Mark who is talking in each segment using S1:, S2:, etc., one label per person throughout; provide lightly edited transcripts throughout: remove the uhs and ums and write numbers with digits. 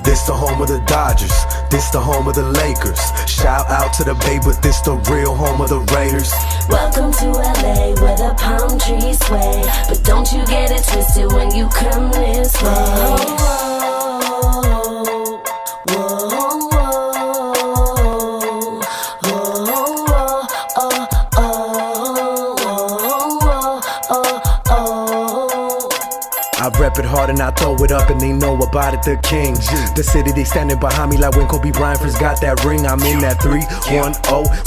S1: This the home of the Dodgers, this the home of the Lakers. Shout out to the Bay, but this the real home of the Raiders.
S2: Welcome to LA where the palm trees sway, but don't you get it twisted when you come this way.
S1: I rep it hard and I throw it up and they know about it, the Kings. The city, they standing behind me like when Kobe Bryant first got that ring. I'm in that 310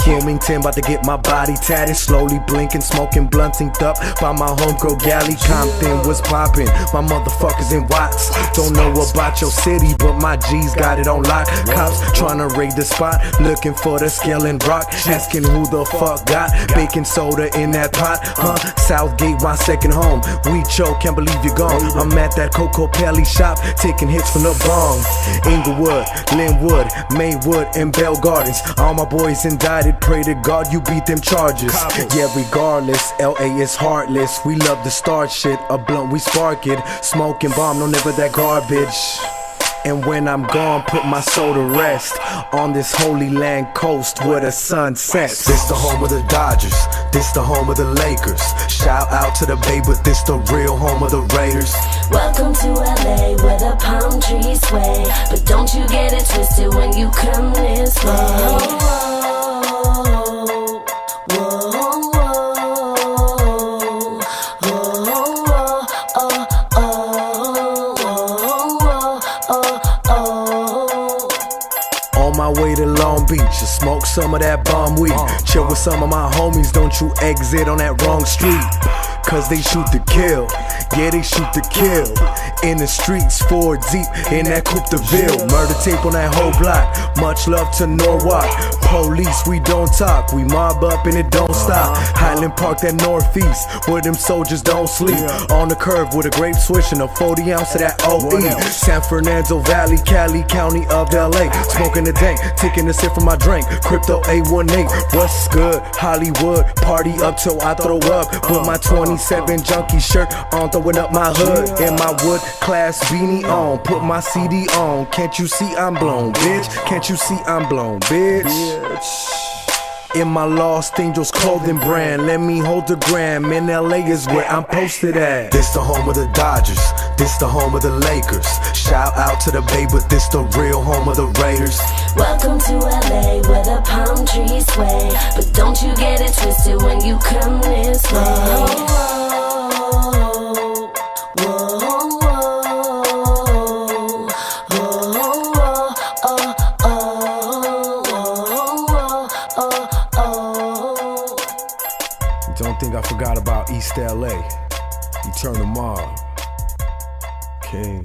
S1: Wilmington, about to get my body tatted. Slowly blinking, smoking blunt, inked up by my homegirl Gally. Compton was popping, my motherfuckers in Watts. Don't know about your city, but my G's got it on lock. Cops tryna raid the spot, looking for the scale and rock. Asking who the fuck got baking soda in that pot, huh? Southgate, my second home. We choke, can't believe you're gone. I'm at that Coco Pelli shop, taking hits from the bong. Inglewood, Linwood, Maywood, and Bell Gardens. All my boys indicted, pray to God you beat them charges. Yeah, regardless, LA is heartless. We love the start shit, a blunt we spark it. Smoking bomb, no never that garbage. And when I'm gone, put my soul to rest on this holy land coast where the sun sets. This the home of the Dodgers, this the home of the Lakers. Shout out to the Bay, but this the real home of the Raiders.
S2: Welcome to LA where the palm trees sway, but don't you get it twisted when you come this way.
S1: On my way to Long Beach, to smoke some of that bomb weed. Chill with some of my homies, don't you exit on that wrong street. Cause they shoot to kill, yeah they shoot to kill. In the streets, 4 deep, in that Coupe de Ville. Murder tape on that whole block, much love to Norwalk. Police, we don't talk, we mob up and it don't stop. Highland Park, that northeast, where them soldiers don't sleep. On the curve with a grape swish and a 40 ounce of that OE. San Fernando Valley, Cali, County of LA. Smoking the dank, taking a sip from my drink. Crypto A18, what's good? Hollywood, party up till I throw up. Put my 27 junkie shirt on, throwing up my hood. And my wood class beanie on, put my CD on. Can't you see I'm blown, bitch? Can't you see I'm blown, bitch? In my Lost Angels clothing brand, let me hold the gram. In LA is where I'm posted at. This the home of the Dodgers, this the home of the Lakers. Shout out to the Bay, but this the real home of the Raiders.
S2: Welcome to LA where the palm trees sway, but don't you get it twisted when you come this way.
S1: Don't think I forgot about East LA. Eternal Mob. King.